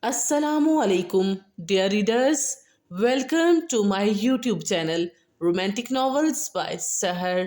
Assalamu alaikum, dear readers. Welcome to my YouTube channel, Romantic Novels by Sahar,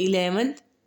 11।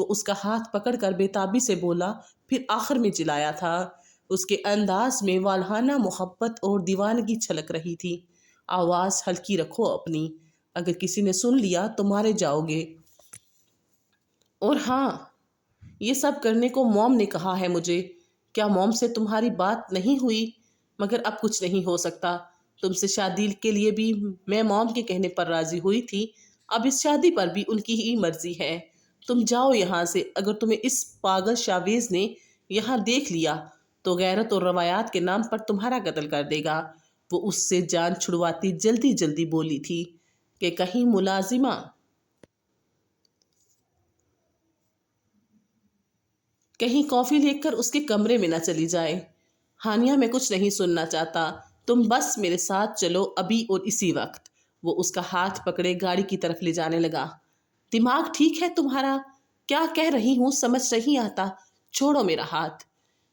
وہ اس کا ہاتھ پکڑ کر بےتابی سے بولا، پھر آخر میں چلایا تھا۔ اس کے انداز میں والہانہ محبت اور دیوانگی چھلک رہی تھی۔ آواز ہلکی رکھو اپنی، اگر کسی نے سن لیا تو مارے جاؤ گے۔ اور ہاں، یہ سب کرنے کو موم نے کہا ہے مجھے۔ کیا موم سے تمہاری بات نہیں ہوئی؟ مگر اب کچھ نہیں ہو سکتا۔ تم سے شادی کے لیے بھی میں موم کے کہنے پر راضی ہوئی تھی، اب اس شادی پر بھی ان کی ہی مرضی ہے۔ تم جاؤ یہاں سے، اگر تمہیں اس پاگل شاویز نے یہاں دیکھ لیا تو غیرت اور روایات کے نام پر تمہارا قتل کر دے گا۔ وہ اس سے جان چھڑواتی جلدی جلدی بولی تھی کہ کہیں ملازمہ کہیں کافی لے کر اس کے کمرے میں نہ چلی جائے۔ ہانیہ، میں کچھ نہیں سننا چاہتا، تم بس میرے ساتھ چلو ابھی اور اسی وقت۔ وہ اس کا ہاتھ پکڑے گاڑی کی طرف لے جانے لگا۔ دماغ ٹھیک ہے تمہارا؟ کیا کہہ رہی ہوں سمجھ نہیں آتا، چھوڑو میرا ہاتھ۔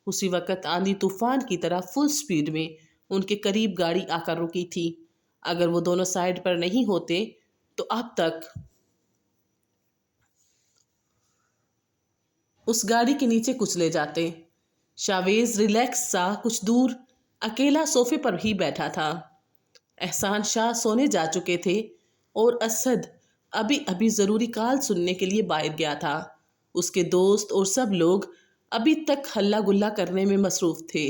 اسی وقت آندھی طوفان کی طرح فل سپیڈ میں ان کے قریب گاڑی آ کر رکی تھی۔ اگر وہ دونوں سائڈ پر نہیں ہوتے تو اب تک اس گاڑی کے نیچے کچھ لے جاتے۔ شاویز ریلیکس سا کچھ دور اکیلا صوفے پر ہی بیٹھا تھا۔ احسان شاہ سونے جا چکے تھے اور اسد ابھی ابھی ضروری کال سننے کے لیے باہر گیا تھا۔ اس کے دوست اور سب لوگ ابھی تک ہلا گلا کرنے میں مصروف تھے۔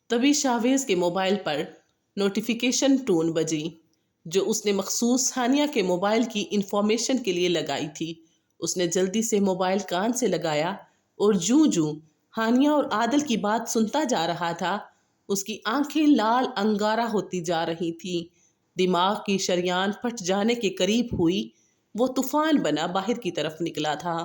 تبھی شاویز کے موبائل پر نوٹیفیکیشن ٹون بجی، جو اس نے مخصوص ہانیہ کے موبائل کی انفارمیشن کے لیے لگائی تھی۔ اس نے جلدی سے موبائل کان سے لگایا اور جوں جوں ہانیہ اور عادل کی بات سنتا جا رہا تھا، اس کی آنکھیں لال انگارہ ہوتی جا رہی تھیں۔ دماغ کی شریان پھٹ جانے کے قریب ہوئی۔ وہ طوفان بنا باہر کی طرف نکلا تھا۔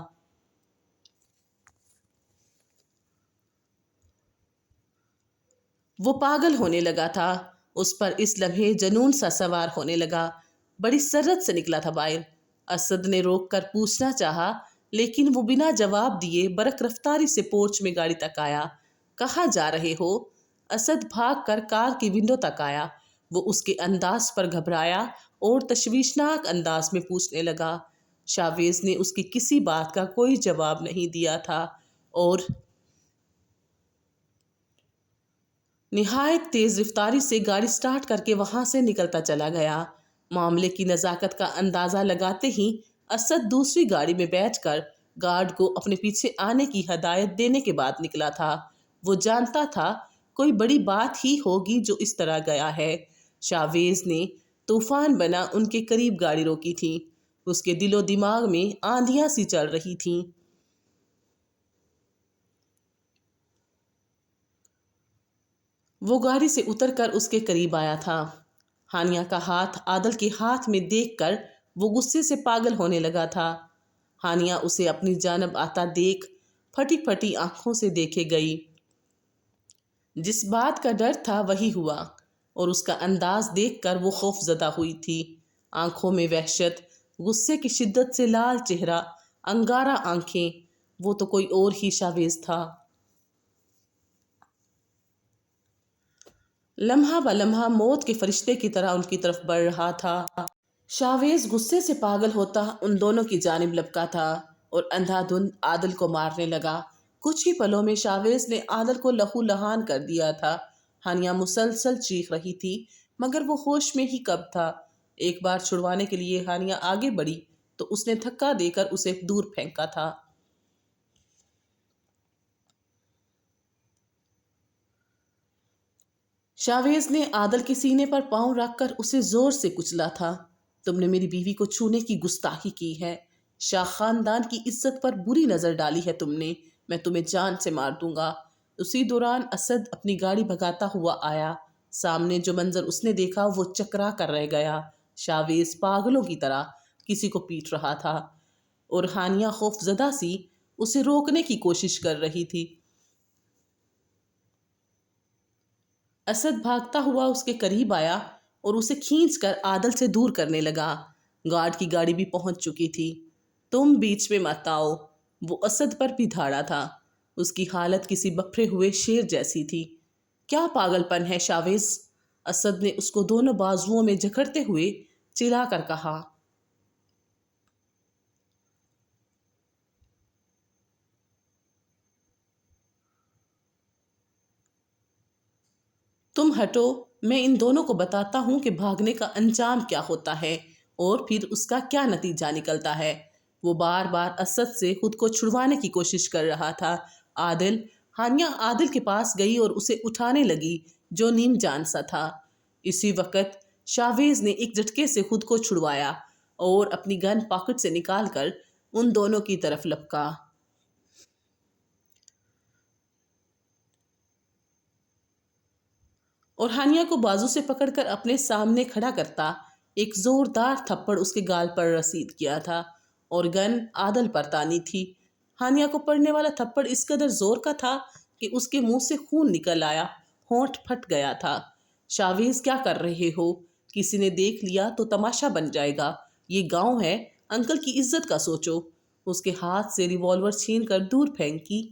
وہ پاگل ہونے لگا تھا۔ اس پر اس لمحے جنون سا سوار ہونے لگا۔ بڑی سرت سے نکلا تھا باہر۔ اسد نے روک کر پوچھنا چاہا، لیکن وہ بنا جواب دیے برق رفتاری سے پورچ میں گاڑی تک آیا۔ کہاں جا رہے ہو؟ اسد بھاگ کر کار کی ونڈو تک آیا۔ وہ اس کے انداز پر گھبرایا اور تشویشناک انداز میں پوچھنے لگا۔ شاویز نے اس کی کسی بات کا کوئی جواب نہیں دیا تھا اور نہایت تیز رفتاری سے گاڑی سٹارٹ کر کے وہاں سے نکلتا چلا گیا۔ معاملے کی نزاکت کا اندازہ لگاتے ہی اسد دوسری گاڑی میں بیٹھ کر گارڈ کو اپنے پیچھے آنے کی ہدایت دینے کے بعد نکلا تھا۔ وہ جانتا تھا کوئی بڑی بات ہی ہوگی جو اس طرح گیا ہے۔ شاویز نے طوفان بنا ان کے قریب گاڑی روکی تھی۔ اس کے دل و دماغ میں آندھیاں سی چل رہی تھیں۔ وہ گاڑی سے اتر کر اس کے قریب آیا تھا۔ ہانیہ کا ہاتھ عادل کے ہاتھ میں دیکھ کر وہ غصے سے پاگل ہونے لگا تھا۔ ہانیہ اسے اپنی جانب آتا دیکھ پھٹی پھٹی آنکھوں سے دیکھے گئی۔ جس بات کا ڈر تھا وہی ہوا، اور اس کا انداز دیکھ کر وہ خوف زدہ ہوئی تھی۔ آنکھوں میں وحشت، غصے کی شدت سے لال چہرہ، انگارہ آنکھیں، وہ تو کوئی اور ہی شاویز تھا۔ لمحہ بلمحہ موت کے فرشتے کی طرح ان کی طرف بڑھ رہا تھا۔ شاویز غصے سے پاگل ہوتا ان دونوں کی جانب لپکا تھا اور اندھا دھند عادل کو مارنے لگا۔ کچھ ہی پلوں میں شاویز نے عادل کو لہو لہان کر دیا تھا۔ ہانیہ مسلسل چیخ رہی تھی، مگر وہ ہوش میں ہی کب تھا۔ ایک بار چھڑوانے کے لیے ہانیہ آگے بڑھی تو اس نے دھکا دے کر اسے دور پھینکا تھا۔ شاویز نے عادل کے سینے پر پاؤں رکھ کر اسے زور سے کچلا تھا۔ تم نے میری بیوی کو چھونے کی گستاخی کی ہے، شاہ خاندان کی عزت پر بری نظر ڈالی ہے تم نے، میں تمہیں جان سے مار دوں گا۔ اسی دوران اسد اپنی گاڑی بھگاتا ہوا آیا۔ سامنے جو منظر اس نے دیکھا وہ چکرا کر رہ گیا۔ شاویز پاگلوں کی طرح کسی کو پیٹ رہا تھا اور ہانیہ خوف زدہ سی اسے روکنے کی کوشش کر رہی تھی۔ اسد بھاگتا ہوا اس کے قریب آیا اور اسے کھینچ کر عادل سے دور کرنے لگا۔ گارڈ کی گاڑی بھی پہنچ چکی تھی۔ تم بیچ میں مت آؤ، وہ اسد پر بھی دھاڑا تھا۔ اس کی حالت کسی بپھرے ہوئے شیر جیسی تھی۔ کیا پاگل پن ہے شاویز، اسد نے اس کو دونوں بازوؤں میں جکڑتے ہوئے چلا کر کہا۔ تم ہٹو، میں ان دونوں کو بتاتا ہوں کہ بھاگنے کا انجام کیا ہوتا ہے اور پھر اس کا کیا نتیجہ نکلتا ہے۔ وہ بار بار اسد سے خود کو چھڑوانے کی کوشش کر رہا تھا۔ عادل، ہانیہ عادل کے پاس گئی اور اسے اٹھانے لگی جو نیم جان سا تھا۔ اسی وقت شاویز نے ایک جھٹکے سے خود کو چھڑوایا اور اپنی گن پاکٹ سے نکال کر ان دونوں کی طرف لپکا۔ اور ہانیہ کو بازو سے پکڑ کر اپنے سامنے کھڑا کرتا ایک زوردار تھپڑ اس کے گال پر رسید کیا تھا اور گن عادل پر تانی تھی۔ ہانیہ کو پڑنے والا تھپڑ اس قدر زور کا تھا کہ اس کے منہ سے خون نکل آیا، ہونٹ پھٹ گیا تھا۔ شاویز، کیا کر رہے ہو؟ کسی نے دیکھ لیا تو تماشا بن جائے گا۔ یہ گاؤں ہے، انکل کی عزت کا سوچو۔ اس کے ہاتھ سے ریوالور چھین کر دور پھینکی۔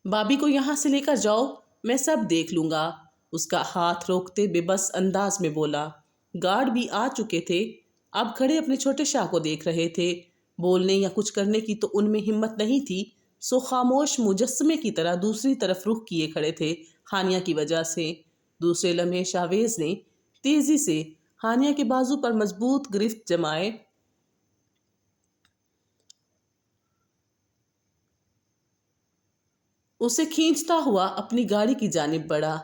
بابی کو یہاں سے لے کر جاؤ، میں سب دیکھ لوں گا، اس کا ہاتھ روکتے بے بس انداز میں بولا۔ گارڈ بھی آ چکے تھے، اب کھڑے اپنے چھوٹے شاہ کو دیکھ رہے تھے۔ بولنے یا کچھ کرنے کی تو ان میں ہمت نہیں تھی، سو خاموش مجسمے کی طرح دوسری طرف رخ کیے کھڑے تھے ہانیہ کی وجہ سے۔ دوسرے لمحے شاویز نے تیزی سے ہانیہ کے بازو پر مضبوط گرفت جمائے اسے کھینچتا ہوا اپنی گاڑی کی جانب بڑھا۔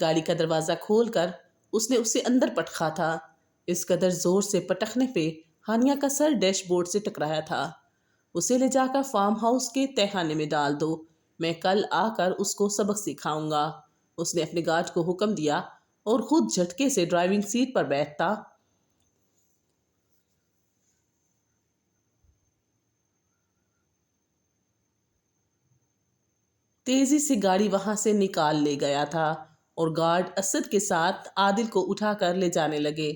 گاڑی کا دروازہ کھول کر اس نے اسے اندر پٹکا تھا۔ اس قدر زور سے پٹکنے پہ ہانیہ کا سر ڈیش بورڈ سے ٹکرایا تھا۔ اسے لے جا کر فارم ہاؤس کے تہخانے میں ڈال دو، میں کل آ کر اس کو سبق سکھاؤں گا، اس نے اپنے گارڈ کو حکم دیا اور خود جھٹکے سے ڈرائیونگ سیٹ پر بیٹھتا۔ تیزی سے گاڑی وہاں سے نکال لے گیا تھا اور گارڈ اسد کے ساتھ عادل کو اٹھا کر لے جانے لگے۔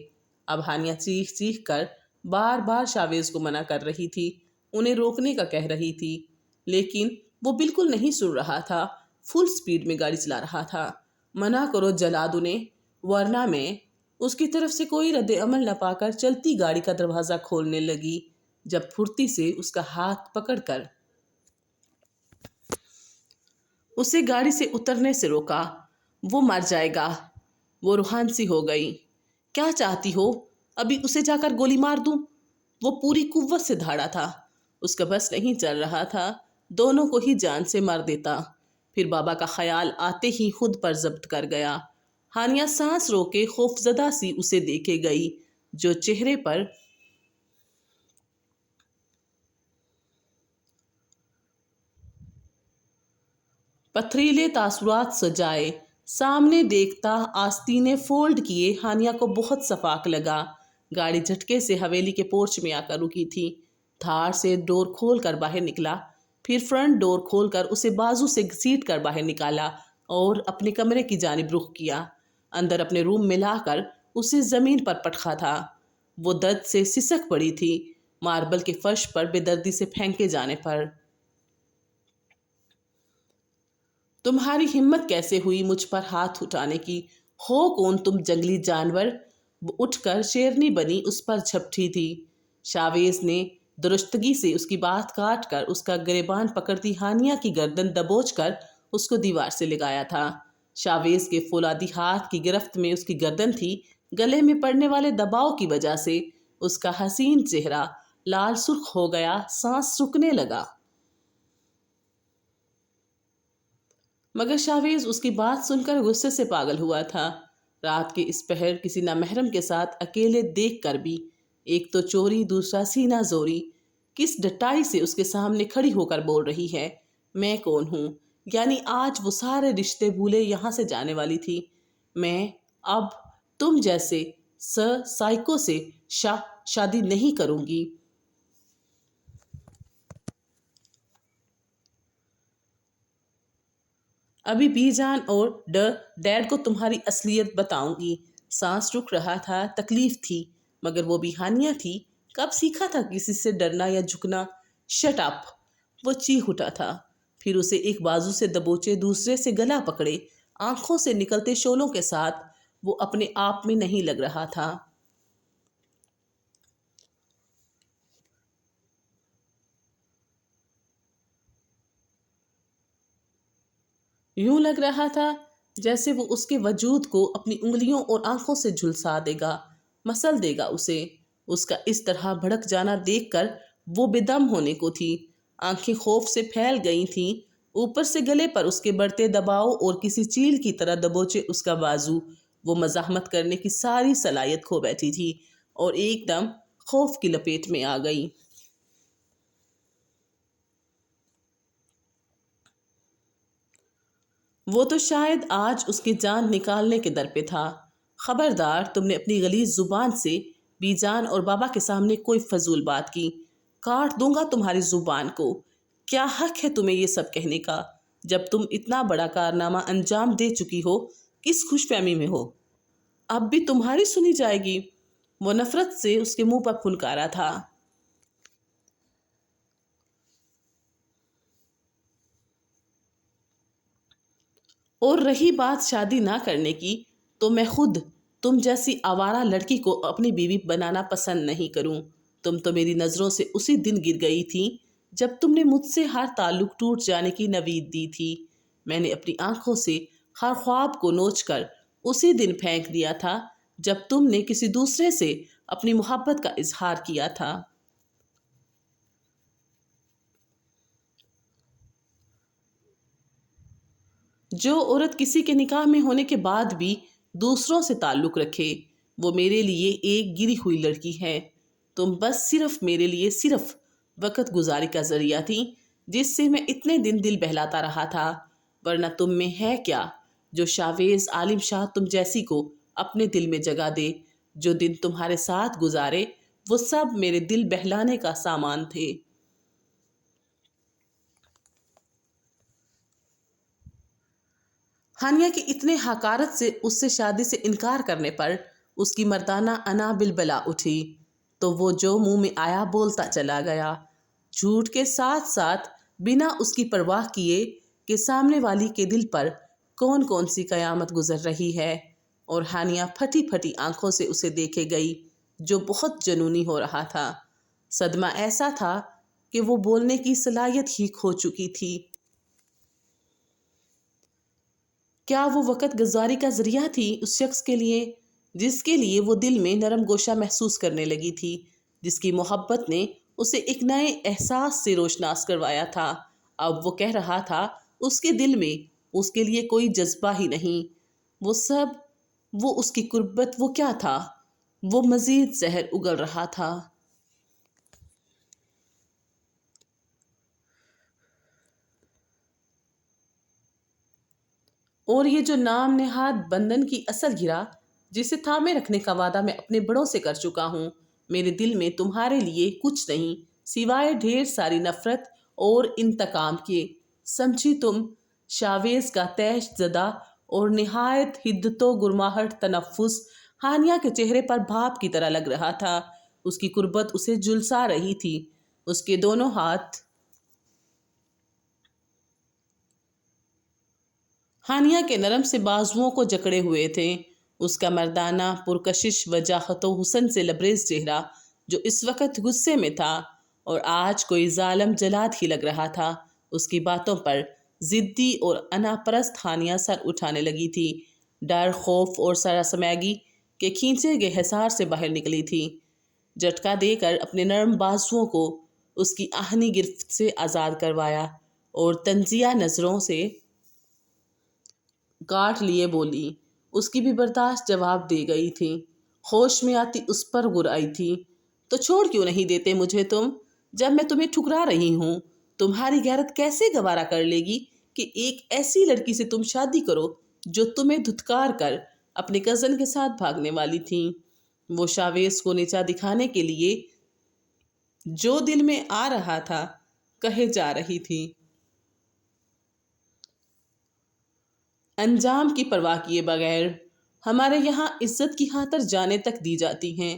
اب ہانیہ چیخ چیخ کر بار بار شاویز کو منع کر رہی تھی، انہیں روکنے کا کہہ رہی تھی، لیکن وہ بالکل نہیں سن رہا تھا، فل سپیڈ میں گاڑی چلا رہا تھا۔ منع کرو جلاد انہیں، ورنہ میں اس کی طرف سے کوئی رد عمل نہ پا کر چلتی گاڑی کا دروازہ کھولنے لگی، جب پھرتی سے اس کا ہاتھ پکڑ کر اسے گاڑی سے اترنے سے روکا۔ وہ مر جائے گا، وہ روحان سی ہو گئی۔ کیا چاہتی ہو، ابھی اسے جا کر گولی مار دوں؟ وہ پوری قوت سے دھاڑا تھا، اس کا بس نہیں چل رہا تھا، دونوں کو ہی جان سے مار دیتا۔ پھر بابا کا خیال آتے ہی خود پر ضبط کر گیا۔ ہانیہ سانس روکے خوفزدہ سی اسے دیکھے گئی، جو چہرے پر پتھریلے تاثرات سجائے سامنے دیکھتا آستینے فولڈ کیے ہانیہ کو بہت صفاق لگا۔ گاڑی جھٹکے سے حویلی کے پورچ میں آ کر رکی تھی۔ دھاڑ سے ڈور کھول کر باہر نکلا، پھر فرنٹ ڈور کھول کر اسے بازو سے گھسیٹ کر باہر نکالا اور اپنے کمرے کی جانب رخ کیا۔ اندر اپنے روم میں لا کر اسے زمین پر پٹکا تھا۔ وہ درد سے سسک پڑی تھی، ماربل کے فرش پر بے دردی سے پھینکے جانے پر۔ تمہاری ہمت کیسے ہوئی مجھ پر ہاتھ اٹھانے کی؟ ہو کون تم جنگلی جانور؟ وہ اٹھ کر شیرنی بنی اس پر جھپٹی تھی۔ شاویز نے درستگی سے اس کی بات کاٹ کر اس کا گریبان پکڑتی ہانیہ کی گردن دبوچ کر اس کو دیوار سے لگایا تھا۔ شاویز کے فولادی ہاتھ کی گرفت میں اس کی گردن تھی، گلے میں پڑنے والے دباؤ کی وجہ سے اس کا حسین چہرہ لال سرخ ہو گیا، سانس رکنے لگا۔ مگر شاویز اس کی بات سن کر غصے سے پاگل ہوا تھا۔ رات کے اس پہر کسی نامحرم کے ساتھ اکیلے دیکھ کر بھی، ایک تو چوری دوسرا سینہ زوری، کس ڈٹائی سے اس کے سامنے کھڑی ہو کر بول رہی ہے، میں کون ہوں؟ یعنی آج وہ سارے رشتے بھولے یہاں سے جانے والی تھی۔ میں اب تم جیسے سائیکو سے شادی نہیں کروں گی۔ ابھی بی جان اور ڈیڈ کو تمہاری اصلیت بتاؤں گی۔ سانس رک رہا تھا، تکلیف تھی، مگر وہ بھی ہانیہ تھی، کب سیکھا تھا کسی سے ڈرنا یا جھکنا؟ Shut up! وہ چیخ اٹھا تھا، پھر اسے ایک بازو سے دبوچے دوسرے سے گلا پکڑے، آنکھوں سے نکلتے شعلوں کے ساتھ وہ اپنے آپ میں نہیں لگ رہا تھا۔ یوں لگ رہا تھا جیسے وہ اس کے وجود کو اپنی انگلیوں اور آنکھوں سے جھلسا دے گا، مسل دے گا اسے۔ اس کا اس طرح بھڑک جانا دیکھ کر وہ بے دم ہونے کو تھی، آنکھیں خوف سے پھیل گئی تھیں، اوپر سے گلے پر اس کے بڑھتے دباؤ اور کسی چیل کی طرح دبوچے اس کا بازو، وہ مزاحمت کرنے کی ساری صلاحیت کھو بیٹھی تھی اور ایک دم خوف کی لپیٹ میں آ گئی۔ وہ تو شاید آج اس کی جان نکالنے کے در پہ تھا۔ خبردار، تم نے اپنی غلیظ زبان سے بی جان اور بابا کے سامنے کوئی فضول بات کی، کاٹ دوں گا تمہاری زبان کو۔ کیا حق ہے تمہیں یہ سب کہنے کا جب تم اتنا بڑا کارنامہ انجام دے چکی ہو؟ کس خوش فہمی میں ہو؟ اب بھی تمہاری سنی جائے گی؟ وہ نفرت سے اس کے منہ پر پھنکارا تھا۔ اور رہی بات شادی نہ کرنے کی، تو میں خود تم جیسی آوارہ لڑکی کو اپنی بیوی بنانا پسند نہیں کروں۔ تم تو میری نظروں سے اسی دن گر گئی تھی جب تم نے مجھ سے ہر تعلق ٹوٹ جانے کی نوید دی تھی۔ میں نے اپنی آنکھوں سے ہر خواب کو نوچ کر اسی دن پھینک دیا تھا جب تم نے کسی دوسرے سے اپنی محبت کا اظہار کیا تھا۔ جو عورت کسی کے نکاح میں ہونے کے بعد بھی دوسروں سے تعلق رکھے، وہ میرے لیے ایک گری ہوئی لڑکی ہے۔ تم بس صرف میرے لیے صرف وقت گزاری کا ذریعہ تھی جس سے میں اتنے دن دل بہلاتا رہا تھا، ورنہ تم میں ہے کیا جو شاویز عالم شاہ تم جیسی کو اپنے دل میں جگہ دے؟ جو دن تمہارے ساتھ گزارے وہ سب میرے دل بہلانے کا سامان تھے۔ ہانیہ کی اتنے حقارت سے اس سے شادی سے انکار کرنے پر اس کی مردانہ انا بلبلا اٹھی، تو وہ جو منہ میں آیا بولتا چلا گیا، جھوٹ کے ساتھ ساتھ بنا اس کی پرواہ کیے کہ سامنے والی کے دل پر کون کون سی قیامت گزر رہی ہے۔ اور ہانیہ پھٹی پھٹی آنکھوں سے اسے دیکھے گئی جو بہت جنونی ہو رہا تھا۔ صدمہ ایسا تھا کہ وہ بولنے کی صلاحیت ہی کھو چکی تھی۔ کیا وہ وقت گزاری کا ذریعہ تھی اس شخص کے لیے جس کے لیے وہ دل میں نرم گوشہ محسوس کرنے لگی تھی، جس کی محبت نے اسے ایک نئے احساس سے روشناس کروایا تھا؟ اب وہ کہہ رہا تھا اس کے دل میں اس کے لیے کوئی جذبہ ہی نہیں۔ وہ سب، وہ اس کی قربت، وہ کیا تھا؟ وہ مزید زہر اگل رہا تھا۔ اور یہ جو نام نہاد بندھن کی اصل گرہ جسے تھامے رکھنے کا وعدہ میں اپنے بڑوں سے کر چکا ہوں، میرے دل میں تمہارے لیے کچھ نہیں سوائے ڈھیر ساری نفرت اور انتقام کے۔ سمجھی تم؟ شاویز کا تیش زدہ اور نہایت حدت و گرماہٹ تنفس ہانیہ کے چہرے پر بھاپ کی طرح لگ رہا تھا۔ اس کی قربت اسے جھلسا رہی تھی۔ اس کے دونوں ہاتھ ہانیہ کے نرم سے بازوؤں کو جکڑے ہوئے تھے۔ اس کا مردانہ پرکشش وجاہت و حسن سے لبریز چہرہ جو اس وقت غصے میں تھا اور آج کوئی ظالم جلاد ہی لگ رہا تھا، اس کی باتوں پر ضدی اور انا پرست ہانیہ سر اٹھانے لگی تھی۔ ڈر، خوف اور سراسیمگی کے کھینچے گئے حصار سے باہر نکلی تھی، جھٹکا دے کر اپنے نرم بازوؤں کو اس کی آہنی گرفت سے آزاد کروایا اور تنزیہ نظروں سے گاٹھ لیے بولی۔ اس کی بھی برداشت جواب دے گئی تھی، ہوش میں آتی اس پر گر آئی تھی۔ تو چھوڑ کیوں نہیں دیتے مجھے تم؟ جب میں تمہیں ٹھکرا رہی ہوں، تمہاری غیرت کیسے گوارا کر لے گی کہ ایک ایسی لڑکی سے تم شادی کرو جو تمہیں دھتکار کر اپنے کزن کے ساتھ بھاگنے والی تھی؟ وہ شاویز کو نیچا دکھانے کے لیے جو دل میں آ رہا تھا کہے جا رہی تھی۔ انجام کی پرواہ کیے بغیر ہمارے یہاں عزت کی خاطر جانیں تک دی جاتی ہیں۔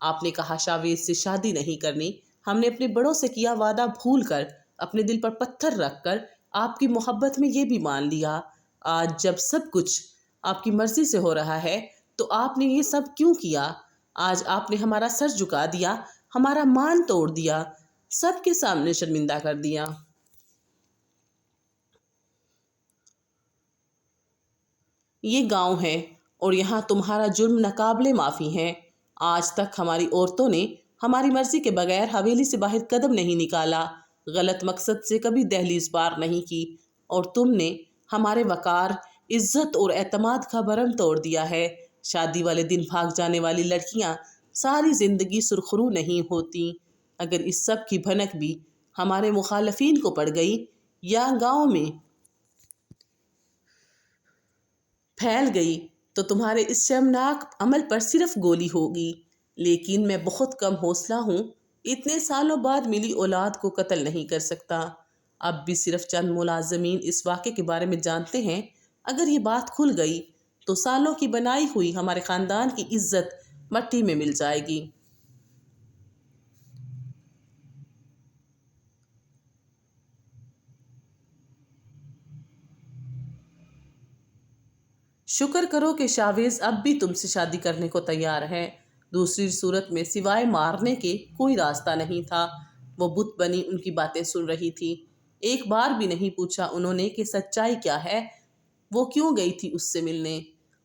آپ نے کہا شاویز سے شادی نہیں کرنی۔ ہم نے اپنے بڑوں سے کیا وعدہ بھول کر، اپنے دل پر پتھر رکھ کر آپ کی محبت میں یہ بھی مان لیا۔ آج جب سب کچھ آپ کی مرضی سے ہو رہا ہے تو آپ نے یہ سب کیوں کیا؟ آج آپ نے ہمارا سر جھکا دیا، ہمارا مان توڑ دیا، سب کے سامنے شرمندہ کر دیا۔ یہ گاؤں ہے اور یہاں تمہارا جرم ناقابل معافی ہے۔ آج تک ہماری عورتوں نے ہماری مرضی کے بغیر حویلی سے باہر قدم نہیں نکالا، غلط مقصد سے کبھی دہلیز پار نہیں کی، اور تم نے ہمارے وقار، عزت اور اعتماد کا بھرم توڑ دیا ہے۔ شادی والے دن بھاگ جانے والی لڑکیاں ساری زندگی سرخرو نہیں ہوتی۔ اگر اس سب کی بھنک بھی ہمارے مخالفین کو پڑ گئی یا گاؤں میں پھیل گئی تو تمہارے اس شرمناک عمل پر صرف گولی ہوگی۔ لیکن میں بہت کم حوصلہ ہوں، اتنے سالوں بعد ملی اولاد کو قتل نہیں کر سکتا۔ اب بھی صرف چند ملازمین اس واقعے کے بارے میں جانتے ہیں۔ اگر یہ بات کھل گئی تو سالوں کی بنائی ہوئی ہمارے خاندان کی عزت مٹی میں مل جائے گی۔ شکر کرو کہ شاویز اب بھی تم سے شادی کرنے کو تیار ہے۔ دوسری صورت میں سوائے مارنے کے کوئی راستہ نہیں تھا۔ وہ بت بنی ان کی باتیں سن رہی تھی۔ ایک بار بھی نہیں پوچھا انہوں نے کہ سچائی کیا ہے، وہ کیوں گئی تھی اس سے ملنے۔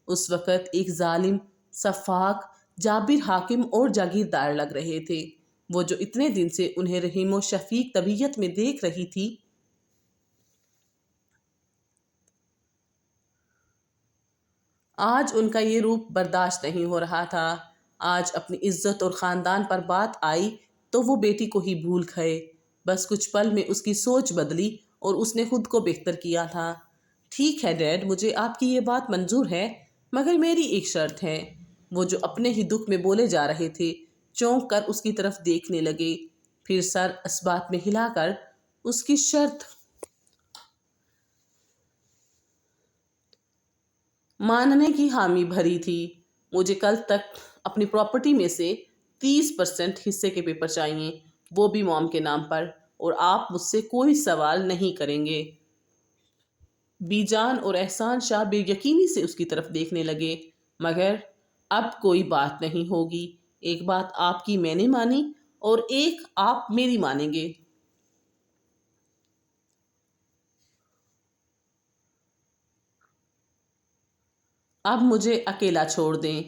اس وقت ایک ظالم، سفاک، جابر حاکم اور جاگیردار لگ رہے تھے، وہ جو اتنے دن سے انہیں رحیم و شفیق طبیعت میں دیکھ رہی تھی۔ آج ان کا یہ روپ برداشت نہیں ہو رہا تھا۔ آج اپنی عزت اور خاندان پر بات آئی تو وہ بیٹی کو ہی بھول گئے۔ بس کچھ پل میں اس کی سوچ بدلی اور اس نے خود کو بہتر کیا تھا۔ ٹھیک ہے ڈیڈ، مجھے آپ کی یہ بات منظور ہے، مگر میری ایک شرط ہے۔ وہ جو اپنے ہی دکھ میں بولے جا رہے تھے چونک کر اس کی طرف دیکھنے لگے، پھر سر اس بات میں ہلا کر اس کی شرط ماننے کی حامی بھری تھی۔ مجھے کل تک اپنی پراپرٹی میں سے 30% حصے کے پیپر چاہیے، وہ بھی موم کے نام پر، اور آپ مجھ سے کوئی سوال نہیں کریں گے۔ بی جان اور احسان شاہ بے یقینی سے اس کی طرف دیکھنے لگے۔ مگر اب کوئی بات نہیں ہوگی۔ ایک بات آپ کی میں نے مانی اور ایک آپ میری مانیں گے۔ اب مجھے اکیلا چھوڑ دیں۔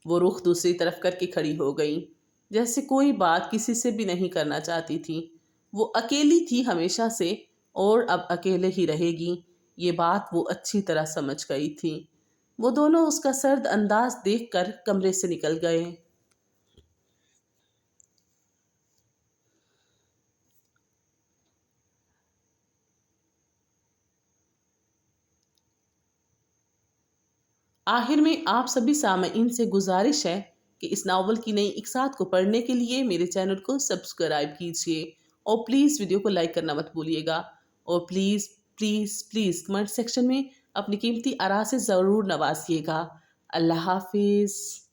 وہ رخ دوسری طرف کر کے کھڑی ہو گئی، جیسے کوئی بات کسی سے بھی نہیں کرنا چاہتی تھی۔ وہ اکیلی تھی ہمیشہ سے اور اب اکیلے ہی رہے گی، یہ بات وہ اچھی طرح سمجھ گئی تھی۔ وہ دونوں اس کا سرد انداز دیکھ کر کمرے سے نکل گئے۔ آخر میں آپ سبھی سامعین سے گزارش ہے کہ اس ناول کی نئی اقساط کو پڑھنے کے لیے میرے چینل کو سبسکرائب کیجیے، اور پلیز ویڈیو کو لائک کرنا مت بھولیے گا، اور please please please comment section میں اپنی قیمتی آراء سے ضرور نوازیے گا۔ اللہ حافظ۔